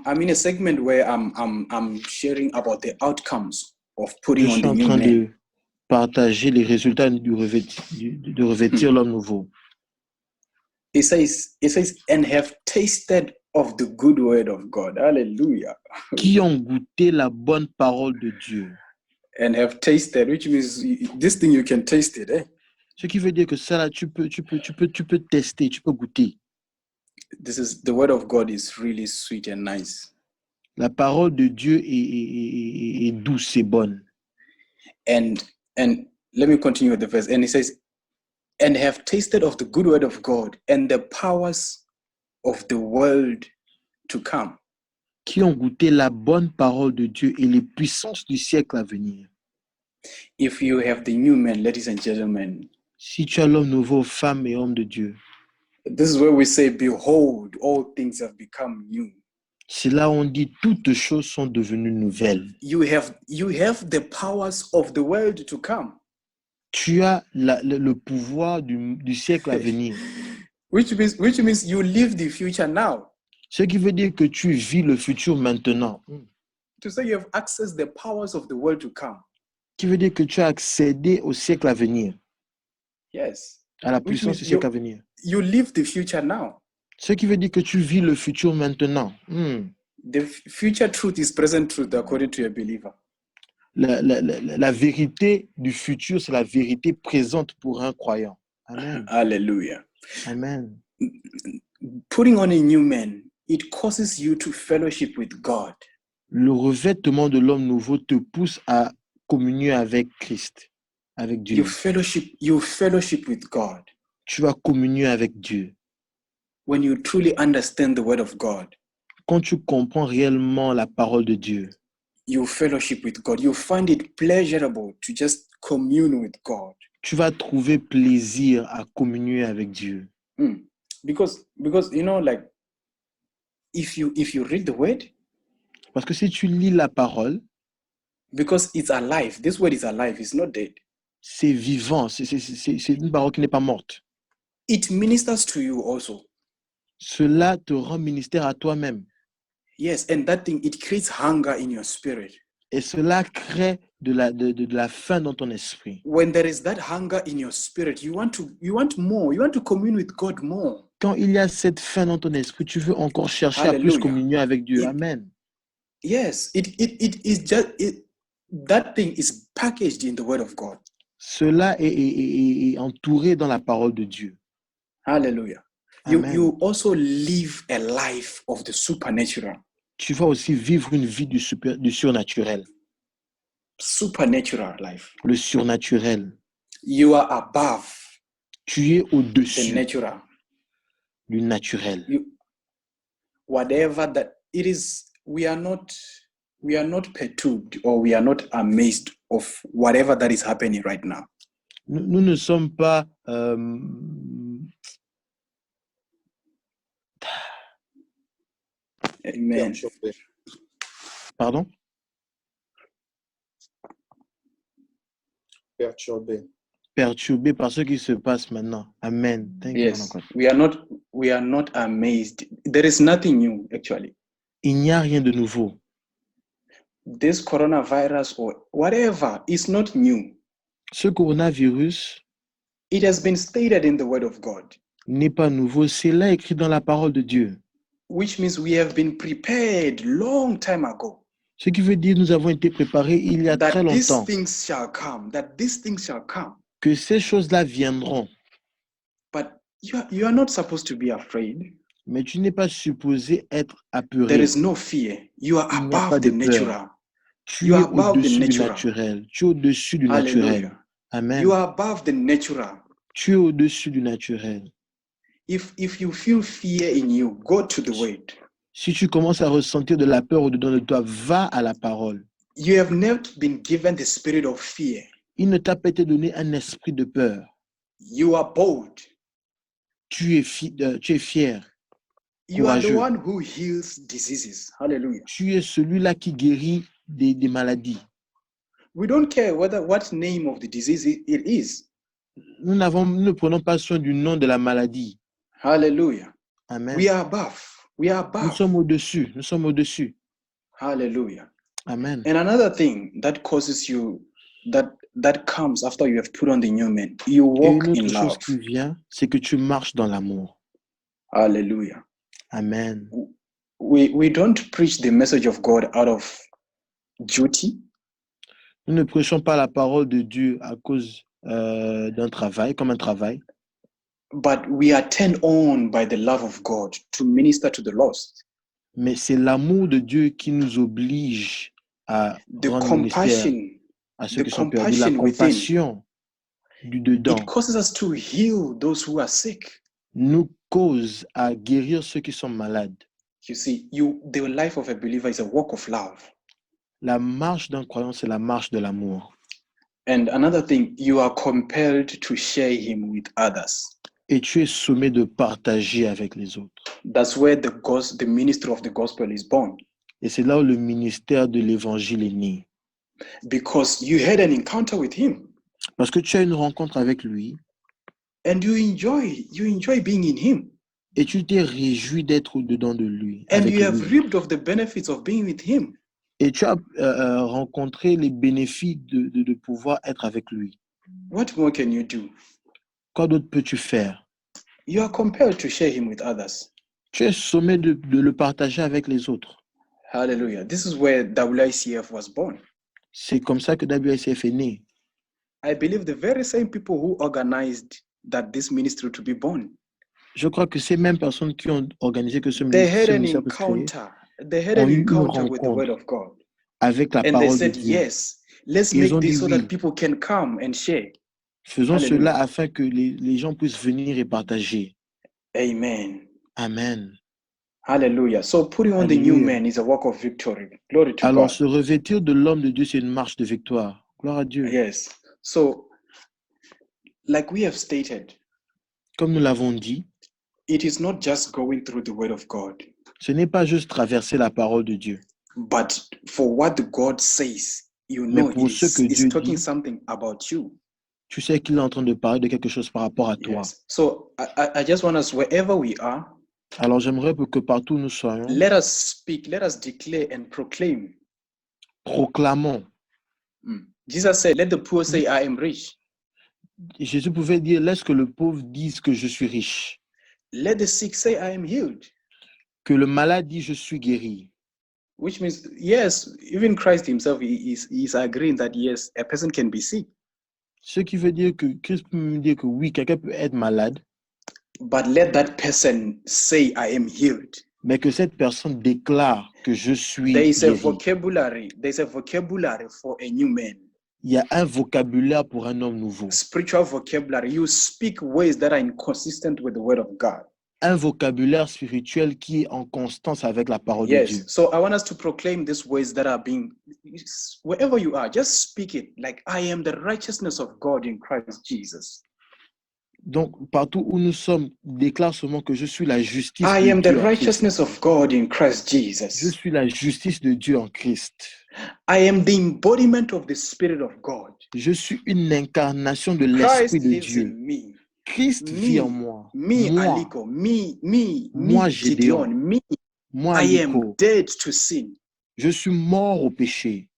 in a segment where I'm sharing about the outcomes of putting on the new man. Je suis en train de partager les résultats de revêtir l'homme nouveau. It says, and have tasted of the good word of God. Hallelujah. Qui ont goûté la bonne parole de Dieu. And have tasted, which means this thing you can taste it. Ce qui veut dire que ça là, tu peux tester, tu peux goûter. The word of God is really sweet and nice. La parole de Dieu est douce et bonne. And let me continue with the verse. And it says, and have tasted of the good word of God and the powers of the world to come. Qui ont goûté la bonne parole de Dieu et les puissances du siècle à venir. If you have the new man, ladies and gentlemen. Si tu as l'homme nouveau, femme et homme de Dieu. This is where we say, behold, all things have become new. C'est là où on dit toutes choses sont devenues nouvelles. You have the powers of the world to come. Tu as le pouvoir du siècle à venir. Which means you live the future now. Ce qui veut dire que tu vis le futur maintenant. To say you have accessed the powers of the world to come. Qui veut dire que tu as accédé au siècle à venir. Yes. À la puissance du siècle à venir. You live the future now. Ce qui veut dire que tu vis le futur maintenant. The future truth is present truth according to a believer. La vérité du futur, c'est la vérité présente pour un croyant. Amen. Hallelujah. Amen. Putting on a new man, it causes you to fellowship with God. Le revêtement de l'homme nouveau te pousse à communier avec Christ, avec Dieu. You fellowship with God Tu vas communier avec Dieu. when you truly understand the word of God. Quand tu comprends réellement la parole de Dieu, You fellowship with God. You find it pleasurable to just commune with God. tu vas trouver plaisir à communier avec Dieu. Because you know, like if you read the word, Parce que si tu lis la parole, because it's alive. This word is alive. It's not dead. c'est vivant, c'est une parole qui n'est pas morte. It ministers to you also. Cela te rend ministère à toi-même. Yes, and that thing, it creates hunger in your spirit. Et cela crée de la faim dans ton esprit. When there is that hunger in your spirit, you want more. You want to commune with God more. Quand il y a cette faim dans ton esprit, tu veux encore chercher à plus Hallelujah. communier avec Dieu. Amen. Yes, it is just that thing is packaged in the word of God. Cela est entouré dans la parole de Dieu. Hallelujah. Amen. You also live a life of the supernatural. Tu vas aussi vivre une vie du surnaturel. Supernatural life. Le surnaturel. You are above Tu es the au-dessus natural. du naturel. Whatever that it is, we are not perturbed or we are not amazed of whatever that is happening right now. Nous ne sommes pas Amen. pardon? Perturbés par ce qui se passe maintenant. Amen. Thank you, man of Yes, God. we are not amazed. There is nothing new actually. Il n'y a rien de nouveau. This coronavirus or whatever is not new. Ce coronavirus It has been stated in the word of God, n'est pas nouveau. C'est là écrit dans la parole de Dieu. which means we have been prepared long time ago. Ce qui veut dire nous avons été préparés il y a très That these longtemps. things shall come. That these things shall come. Que ces choses-là viendront. But you are not supposed to be afraid. Mais tu n'es pas supposé être There apeuré. is no fear. You are Il n'y a pas above de the peur. natural. Tu You es are above the au-dessus du natural. naturel. Tu es au-dessus du naturel. Hallelujah. Amen. You are above the natural. Tu es au-dessus du naturel. If you feel fear in you, go to the word. Si tu commences à ressentir de la peur au-dedans de toi, va à la parole. You have never been given the spirit of fear. Il ne t'a pas été donné un esprit de peur. You are bold. Tu es fier. You are the Courageux. one who heals diseases. Hallelujah. Tu es celui-là qui guérit des maladies. We don't care what name of the disease it is. Nous ne prenons pas soin du nom de la maladie. Hallelujah. Amen. We are above. We are Nous above. sommes au-dessus. Nous sommes au-dessus. Hallelujah. Amen. And another thing that causes you that comes after you have put on the new man, you Et walk une autre in chose love. qui vient, c'est que tu marches dans l'amour. Hallelujah. Amen. We don't preach the message of God out of duty, Nous ne prêchons pas la parole de Dieu à cause d'un travail, comme un travail, but we are turned on by the love of God to minister to the lost. mais c'est l'amour de Dieu qui nous oblige à The rendre ministère compassion, à ceux the qui sont perdus. La compassion within, compassion du dedans it causes us to heal those who are sick. nous cause à guérir ceux qui sont malades. You see, the life of a believer is a walk of love. La marche d'un croyant, c'est la marche de l'amour. And another thing, you are compelled to share him with others. Et tu es sommé de partager avec les autres. That's where the ministry of the gospel is born. Et c'est là où le ministère de l'évangile est né. Because you had an encounter with him. Parce que tu as une rencontre avec lui And you enjoy being in him. et tu t'es réjoui d'être au-dedans de lui. And avec you have lui. reaped of the benefits of being with him. Et tu as rencontré les bénéfices de pouvoir être avec lui. What more can you do? Quoi d'autre peux-tu faire? You are compelled to share him with others. Tu es sommé de le partager avec les autres. Hallelujah. This is where WICF was born. C'est comme ça que WICF est né. I believe the very same people who organized this ministry to be born. Je crois que ces mêmes personnes qui ont organisé que they had ce an ministère puisse créer encounter. They had ont an eu une encounter with the word rencontre of God. avec la And they parole de said, Dieu. yes, let's Ils make ont dit this so that oui. people can come and share. Faisons cela Hallelujah. afin que les gens puissent venir et partager. Amen. Amen. Hallelujah. So putting on the new Alléluia. man is a work of victory. Glory to Alors, God. se revêtir de l'homme de Dieu, c'est une marche de victoire. Gloire à Dieu. Yes. So, like we have stated, Comme nous l'avons dit, it is not just going through the word of God, ce n'est pas juste traverser la parole de Dieu, but for what the God says, you mais know pour ce que it's Dieu talking dit, something about you. tu sais qu'il est en train de parler de quelque chose par rapport à toi. Yes. So I just want us, wherever we are, Alors, j'aimerais que partout où nous soyons, let us speak, let us declare and proclaim. proclamons. Jesus said, let the poor say, I am rich. Jésus pouvait dire, laisse que le pauvre dise que je suis riche. Let the sick say, I am healed. Que le malade dise, je suis guéri. Which means, yes, even Christ himself is agreeing that, yes, a person can be sick. Ce qui veut dire que Christ peut me dire que oui, quelqu'un peut être malade, But let that person say, I am healed. mais que cette personne déclare que je suis There is a guéri. vocabulary. There's a vocabulary for a new man. Il y a un vocabulaire pour un homme nouveau. Spiritual vocabulary. You speak ways that are inconsistent with the word of God. Un vocabulaire spirituel qui est en constance avec la parole de Dieu. Yes. So I want us to proclaim these ways that are being, wherever you are, just speak it like, I am the righteousness of God in Christ Jesus. Donc, partout où nous sommes, déclare seulement que je suis la justice I de am the Dieu en Christ. righteousness of God in Christ Je Jesus. suis la justice de Dieu en Christ. I am the embodiment of the Spirit of God. Je suis une incarnation de Christ l'Esprit de lives Dieu. in me. Christ vit en moi. Me, Moi, Aliko, me, moi, Gideon, Gédéon. me, Moi, I am Aliko. dead to sin. Je suis mort au péché.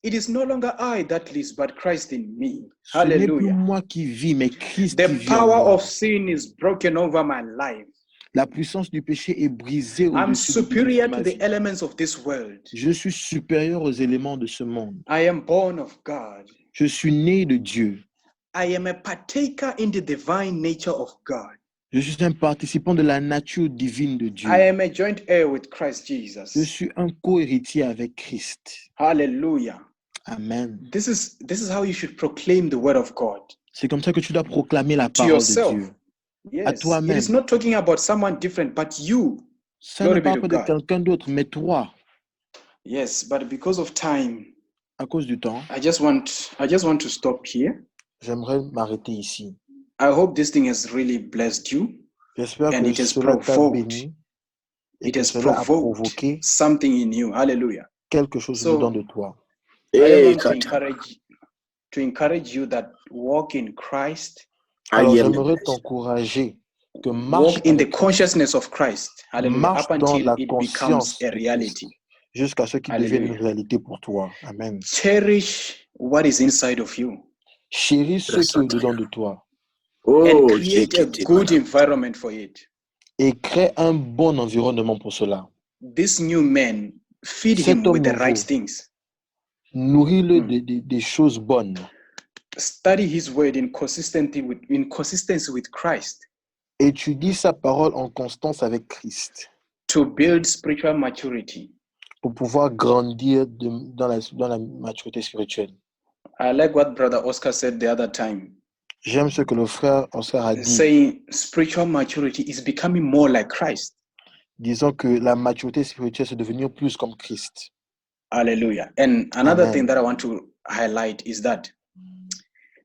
It is no longer I that lives, but Christ in me. Ce n'est plus Hallelujah. moi qui vis, mais Christ The qui vit en power moi. of sin is broken over my life. La puissance du péché est brisée I'm au-dessus superior de to ma the vie. elements of this world. Je suis supérieur aux éléments de ce monde. I am born of God. Je suis né de Dieu. I am a partaker in the divine nature of God. Je suis un participant de la nature divine de Dieu. I am a joint heir with Christ Je Jesus. suis un co-héritier avec Christ. Hallelujah. Amen. This is how you should proclaim the word of God C'est comme ça que tu dois proclamer la to parole de yourself. Dieu. Yes. À It is toi-même. not talking about someone different, but you. Ça ne Glory be parle to pas de God. quelqu'un d'autre, mais toi. Yes, but because of time, À cause du temps, I just want to stop here. j'aimerais m'arrêter ici. I hope this thing has really blessed you. J'espère And que it has cela t'a provoked. béni et It que has cela a provoked provoqué something in you. Hallelujah. quelque chose So, dedans de toi. I just Hey, want Kata. to encourage you that walk in Christ, Alors, I am j'aimerais blessed. t'encourager que marche walk in the avec Christ, consciousness of Christ. Hallelujah. marche Up dans until la it becomes conscience a de reality. Christ, jusqu'à ce qu'il devienne une Hallelujah. réalité pour toi. Amen. Cherish what is inside of you Chéris ce qui est au-dedans de toi and Oh, create a Jekete good Bana. environment for it. et crée un bon environnement pour cela. This new man, feed Cet him homme with the right nouveau, things. nourris-le des choses bonnes. Study his word in consistency with Christ Étudie sa parole en constance avec Christ to build spiritual maturity. pour pouvoir grandir dans la maturité spirituelle. I like what Brother Oscar said the other time, J'aime ce que le frère Oscar a dit, saying spiritual maturity is becoming more like Christ. disant que la maturité spirituelle, c'est devenir plus comme Christ. Hallelujah. And another Amen. thing that I want to highlight is that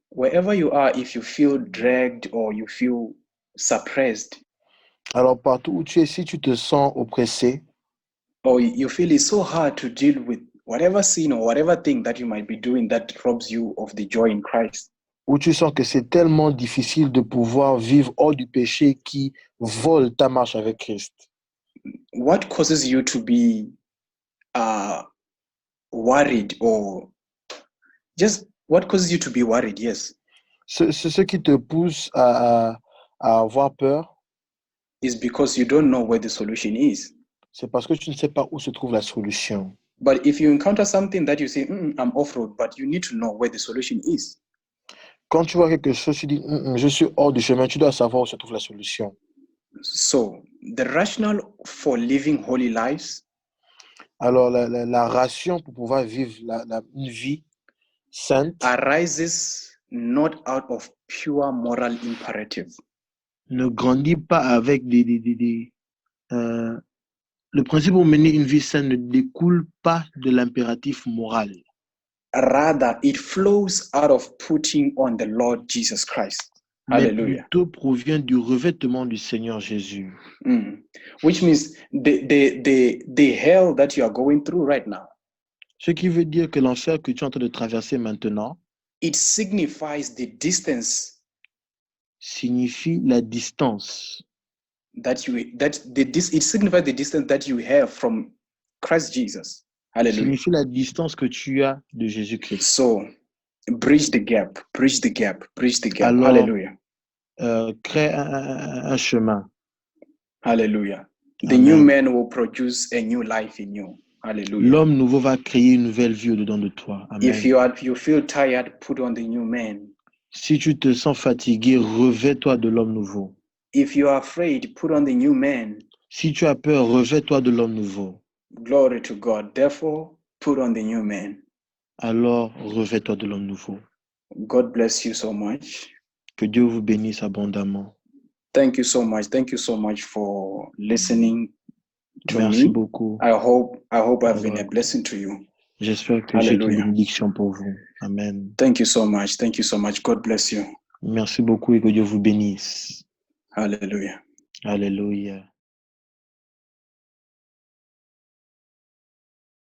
wherever you are, if you feel dragged or you feel suppressed, Alors, partout où tu es, si tu te sens oppressé, or you feel it's so hard to deal with whatever sin or whatever thing that you might be doing that robs you of the joy in Christ, où tu sens que c'est tellement difficile de pouvoir vivre hors du péché qui vole ta marche avec Christ, what causes you to be worried, or just what causes you to be worried? Yes, ce qui te pousse à avoir peur, is because you don't know where the solution is. c'est parce que tu ne sais pas où se trouve la solution. But if you encounter something that you say, I'm off-road, but you need to know where the solution is. Quand tu vois quelque chose, tu dis, je suis hors du chemin, tu dois savoir où se trouve la solution. So, the rationale for living holy lives Alors, la ration pour pouvoir vivre une vie sainte arises not out of pure moral imperative, ne grandit pas avec le principe pour mener une vie saine ne découle pas de l'impératif moral, rather, it flows out of putting on the Lord Jesus Christ. mais Hallelujah. plutôt provient du revêtement du Seigneur Jésus. Which means the hell that you are going through right now, Ce qui veut dire que l'enfer que tu es en train de traverser maintenant it signifies the distance signifie la distance it signifies the distance that you have from Christ Jesus. Hallelujah. signifie la distance que tu as de Jésus-Christ. So bridge the gap, bridge the gap, bridge the gap. Alors, Hallelujah. Crée un chemin. Hallelujah. The Amen. new man will produce a new life in you. Hallelujah. L'homme nouveau va créer une nouvelle vie au-dedans de toi. Amen. If you feel tired, put on the new man. Si tu te sens fatigué, revêt-toi de l'homme nouveau. If you are afraid, put on the new man. Si tu as peur, revêt-toi de l'homme nouveau. Glory to God. Therefore, put on the new man. Alors, revêt-toi de l'homme nouveau. God bless you so much. Que Dieu vous bénisse abondamment. Thank you so much. Thank you so much for listening to Merci me. beaucoup. I hope I've been a blessing to you. J'espère que j'ai une Hallelujah. bénédiction pour vous. Amen. Thank you so much. Thank you so much. God bless you. Merci beaucoup et que Dieu vous bénisse. Hallelujah. Alléluia.